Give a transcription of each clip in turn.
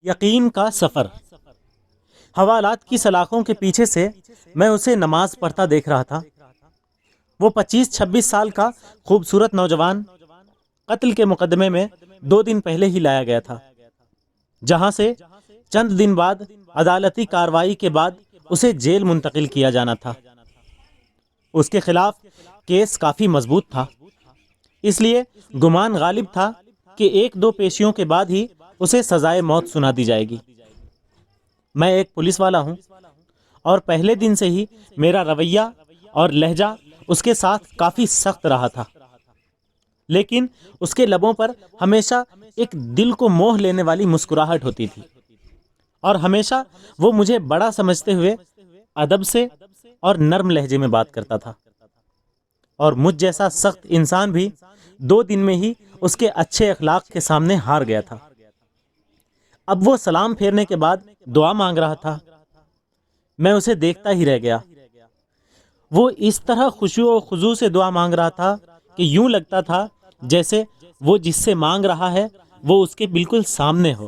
یقین کا سفر۔ حوالات کی سلاخوں کے پیچھے سے میں اسے نماز پڑھتا دیکھ رہا تھا۔ وہ 25-26 سال کا خوبصورت نوجوان قتل کے مقدمے میں 2 دن پہلے ہی لایا گیا تھا، جہاں سے چند دن بعد عدالتی کارروائی کے بعد اسے جیل منتقل کیا جانا تھا۔ اس کے خلاف کیس کافی مضبوط تھا، اس لیے گمان غالب تھا کہ 1-2 پیشیوں کے بعد ہی اسے سزائے موت سنا دی جائے گی۔ میں ایک پولیس والا ہوں اور پہلے دن سے ہی میرا رویہ اور لہجہ اس کے ساتھ کافی سخت رہا تھا، لیکن اس کے لبوں پر ہمیشہ ایک دل کو موہ لینے والی مسکراہٹ ہوتی تھی، اور ہمیشہ وہ مجھے بڑا سمجھتے ہوئے ادب سے اور نرم لہجے میں بات کرتا تھا، اور مجھ جیسا سخت انسان بھی 2 دن میں ہی اس کے اچھے اخلاق کے سامنے ہار گیا تھا۔ اب وہ سلام پھیرنے کے بعد دعا مانگ رہا تھا۔ میں اسے دیکھتا ہی رہ گیا۔ وہ اس طرح خشوع و خضوع سے دعا مانگ رہا تھا کہ یوں لگتا تھا جیسے وہ جس سے مانگ رہا ہے وہ اس کے بالکل سامنے ہو۔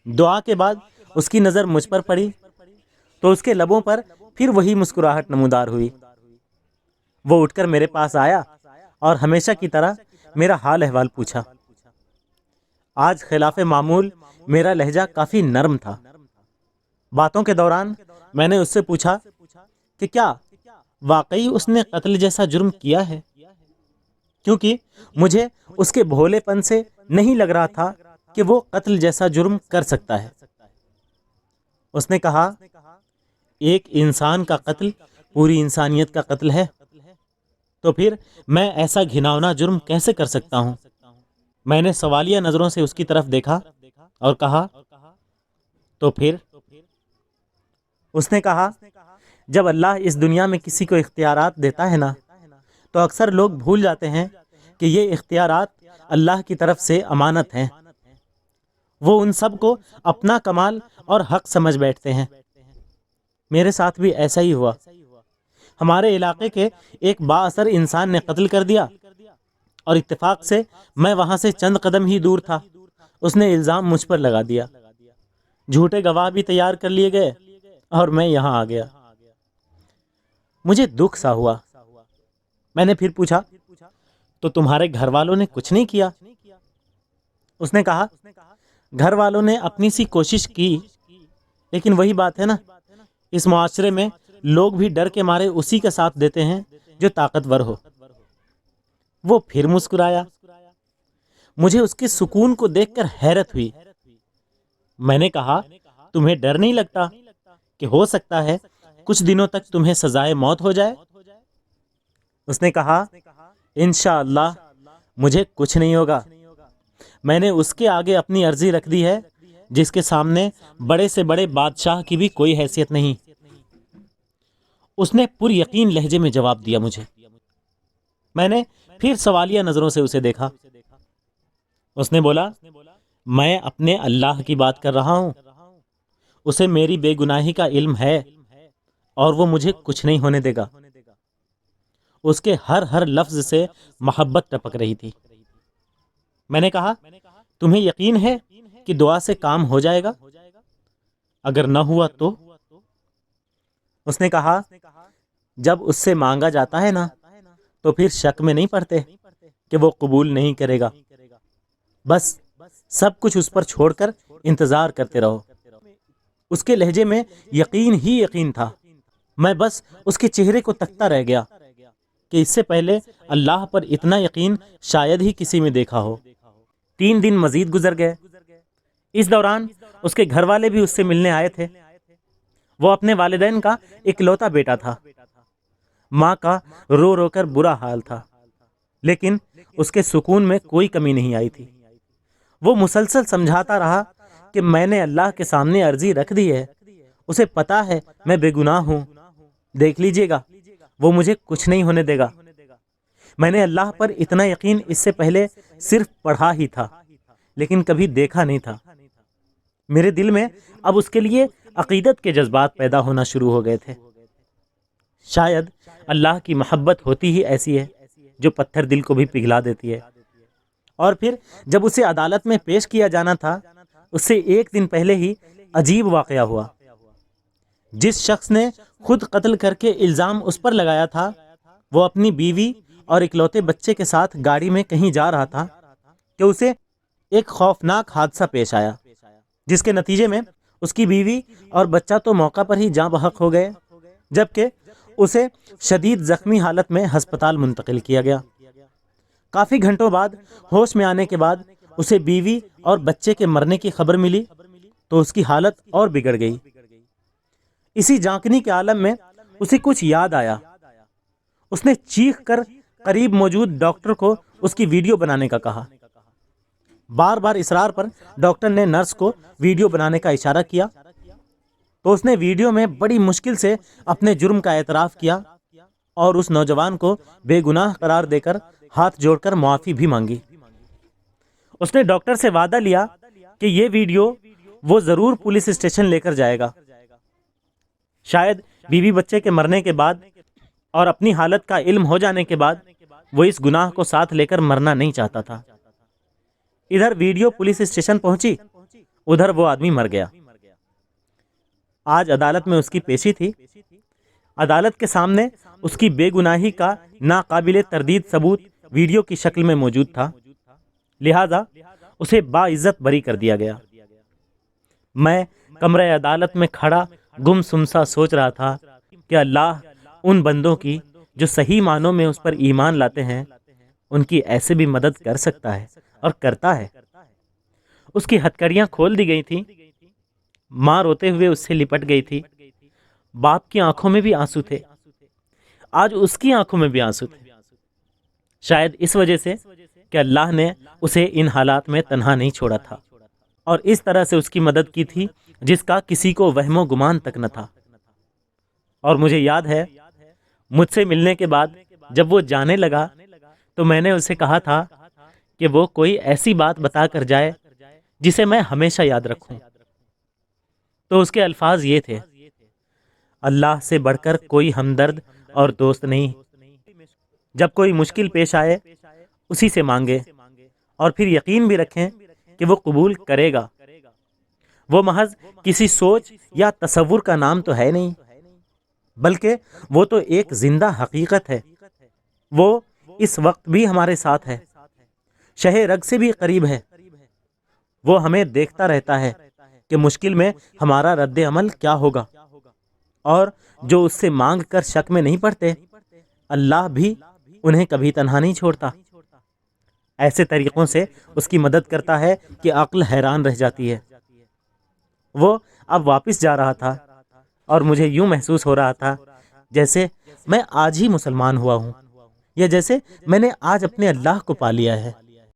دعا کے بعد اس کی نظر مجھ پر پڑی تو اس کے لبوں پر پھر وہی مسکراہٹ نمودار ہوئی۔ وہ اٹھ کر میرے پاس آیا اور ہمیشہ کی طرح میرا حال احوال پوچھا۔ آج خلاف معمول میرا لہجہ کافی نرم تھا۔ باتوں کے دوران میں نے اس سے پوچھا کہ کیا واقعی اس نے قتل جیسا جرم کیا ہے، کیونکہ مجھے اس کے بھولے پن سے نہیں لگ رہا تھا کہ وہ قتل جیسا جرم کر سکتا ہے۔ اس نے کہا، ایک انسان کا قتل پوری انسانیت کا قتل ہے، تو پھر میں ایسا گھناؤنا جرم کیسے کر سکتا ہوں؟ میں نے سوالیہ نظروں سے اس کی طرف دیکھا اور کہا، تو پھر؟ اس نے کہا، جب اللہ اس دنیا میں کسی کو اختیارات دیتا ہے نا، تو اکثر لوگ بھول جاتے ہیں کہ یہ اختیارات اللہ کی طرف سے امانت ہیں۔ وہ ان سب کو اپنا کمال اور حق سمجھ بیٹھتے ہیں۔ میرے ساتھ بھی ایسا ہی ہوا۔ ہمارے علاقے کے ایک با اثر انسان نے قتل کر دیا، اور اتفاق سے میں وہاں سے چند قدم ہی دور تھا۔ اس نے الزام مجھ پر لگا دیا، جھوٹے گواہ بھی تیار کر لیے گئے اور میں یہاں آ گیا۔ مجھے دکھ سا ہوا۔ میں نے پھر پوچھا، تو تمہارے گھر والوں نے کچھ نہیں کیا؟ اس نے کہا، گھر والوں نے اپنی سی کوشش کی، لیکن وہی بات ہے نا، اس معاشرے میں لوگ بھی ڈر کے مارے اسی کا ساتھ دیتے ہیں جو طاقتور ہو۔ وہ پھر مسکرایا۔ مجھے اس کے سکون کو دیکھ کر حیرت ہوئی۔ میں نے کہا، تمہیں ڈر نہیں لگتا کہ ہو سکتا ہے کچھ دنوں تک تمہیں سزائے موت ہو جائے؟ اس نے کہا، انشاءاللہ مجھے کچھ نہیں ہوگا۔ میں نے اس کے آگے اپنی عرضی رکھ دی ہے جس کے سامنے بڑے سے بڑے بادشاہ کی بھی کوئی حیثیت نہیں۔ اس نے پر یقین لہجے میں جواب دیا مجھے۔ میں نے پھر سوالیہ نظروں سے اسے دیکھا۔ اس نے بولا، میں اپنے اللہ کی بات کر رہا ہوں۔ اسے میری بے گناہی کا علم ہے اور وہ مجھے کچھ نہیں ہونے دے گا۔ اس کے ہر لفظ سے محبت ٹپک رہی تھی۔ میں نے کہا، تمہیں یقین ہے کہ دعا سے کام ہو جائے گا؟ اگر نہ ہوا تو؟ اس نے کہا، جب اس سے مانگا جاتا ہے نا تو پھر شک میں نہیں پڑتے کہ وہ قبول نہیں کرے گا۔ بس سب کچھ اس پر چھوڑ کر انتظار کرتے رہو۔ اس کے لہجے میں یقین ہی یقین تھا۔ میں بس اس کے چہرے کو تکتا رہ گیا کہ اس سے پہلے اللہ پر اتنا یقین شاید ہی کسی میں دیکھا ہو۔ 3 دن مزید گزر گئے۔ اس دوران اس کے گھر والے بھی اس سے ملنے آئے تھے۔ وہ اپنے والدین کا اکلوتا بیٹا تھا۔ ماں کا رو رو کر برا حال تھا، لیکن اس کے سکون میں کوئی کمی نہیں آئی تھی۔ وہ مسلسل سمجھاتا رہا کہ میں نے اللہ کے سامنے عرضی رکھ دی ہے، اسے پتا ہے میں بے گناہ ہوں، دیکھ لیجئے گا وہ مجھے کچھ نہیں ہونے دے گا۔ میں نے اللہ پر اتنا یقین اس سے پہلے صرف پڑھا ہی تھا، لیکن کبھی دیکھا نہیں تھا۔ میرے دل میں اب اس کے لیے عقیدت کے جذبات پیدا ہونا شروع ہو گئے تھے۔ شاید اللہ کی محبت ہوتی ہی ایسی ہے جو پتھر دل کو بھی پگھلا دیتی ہے۔ اور پھر جب اسے عدالت میں پیش کیا جانا تھا اس سے ایک دن پہلے ہی عجیب واقعہ ہوا۔ جس شخص نے خود قتل کر کے الزام اس پر لگایا تھا، وہ اپنی بیوی اور اکلوتے بچے کے ساتھ گاڑی میں کہیں جا رہا تھا کہ اسے ایک خوفناک حادثہ پیش آیا، جس کے نتیجے میں اس کی بیوی اور بچہ تو موقع پر ہی جاں بحق ہو گئے، جبکہ اسے شدید زخمی حالت میں ہسپتال منتقل کیا گیا۔ کافی گھنٹوں بعد ہوش میں آنے کے بعد اسے بیوی اور بچے کے مرنے کی خبر ملی تو اس کی حالت اور بگڑ گئی۔ اسی جانکنی کے عالم میں اسے کچھ یاد آیا۔ اس نے چیخ کر قریب موجود ڈاکٹر کو اس کی ویڈیو بنانے کا کہا۔ بار بار اصرار پر ڈاکٹر نے نرس کو ویڈیو بنانے کا اشارہ کیا تو اس نے ویڈیو میں بڑی مشکل سے اپنے جرم کا اعتراف کیا اور اس نوجوان کو بے گناہ قرار دے کر ہاتھ جوڑ کر معافی بھی مانگی۔ اس نے ڈاکٹر سے وعدہ لیا کہ یہ ویڈیو وہ ضرور پولیس اسٹیشن لے کر جائے گا۔ شاید بیوی بچے کے مرنے کے بعد اور اپنی حالت کا علم ہو جانے کے بعد وہ اس گناہ کو ساتھ لے کر مرنا نہیں چاہتا تھا۔ ادھر ویڈیو پولیس اسٹیشن پہنچی، ادھر وہ آدمی مر گیا۔ آج عدالت میں اس کی پیشی تھی۔ عدالت کے سامنے اس کی بے گناہی کا ناقابل تردید ثبوت ویڈیو کی شکل میں موجود تھا، لہذا اسے باعزت بری کر دیا گیا۔ میں کمرہ عدالت میں کھڑا گم سا سوچ رہا تھا کہ اللہ ان بندوں کی جو صحیح معنوں میں اس پر ایمان لاتے ہیں، ان کی ایسے بھی مدد کر سکتا ہے اور کرتا ہے۔ اس کی ہتھکڑیاں کھول دی گئی تھیں، ماں روتے ہوئے اس سے لپٹ گئی تھی۔ باپ کی آنکھوں میں بھی آنسو تھے، آج اس کی آنکھوں میں بھی آنسو تھے، شاید اس وجہ سے کہ اللہ نے اسے ان حالات میں تنہا نہیں چھوڑا تھا اور اس طرح سے اس کی مدد کی تھی جس کا کسی کو وہم و گمان تک نہ تھا۔ اور مجھے یاد ہے مجھ سے ملنے کے بعد جب وہ جانے لگا تو میں نے اسے کہا تھا کہ وہ کوئی ایسی بات بتا کر جائے جسے میں ہمیشہ یاد رکھوں۔ تو اس کے الفاظ یہ تھے، اللہ سے بڑھ کر کوئی ہمدرد اور دوست نہیں، جب کوئی مشکل پیش آئے اسی سے مانگے اور پھر یقین بھی رکھیں کہ وہ قبول کرے گا۔ وہ محض کسی سوچ یا تصور کا نام تو ہے نہیں، بلکہ وہ تو ایک زندہ حقیقت ہے۔ وہ اس وقت بھی ہمارے ساتھ ہے، شہ رگ سے بھی قریب ہے۔ وہ ہمیں دیکھتا رہتا ہے کہ مشکل میں ہمارا رد عمل کیا ہوگا، اور جو اس سے مانگ کر شک میں نہیں پڑتے، اللہ بھی انہیں کبھی تنہا نہیں چھوڑتا۔ ایسے طریقوں سے اس کی مدد کرتا ہے کہ عقل حیران رہ جاتی ہے۔ وہ اب واپس جا رہا تھا اور مجھے یوں محسوس ہو رہا تھا جیسے میں آج ہی مسلمان ہوا ہوں، یا جیسے میں نے آج اپنے اللہ کو پا لیا ہے۔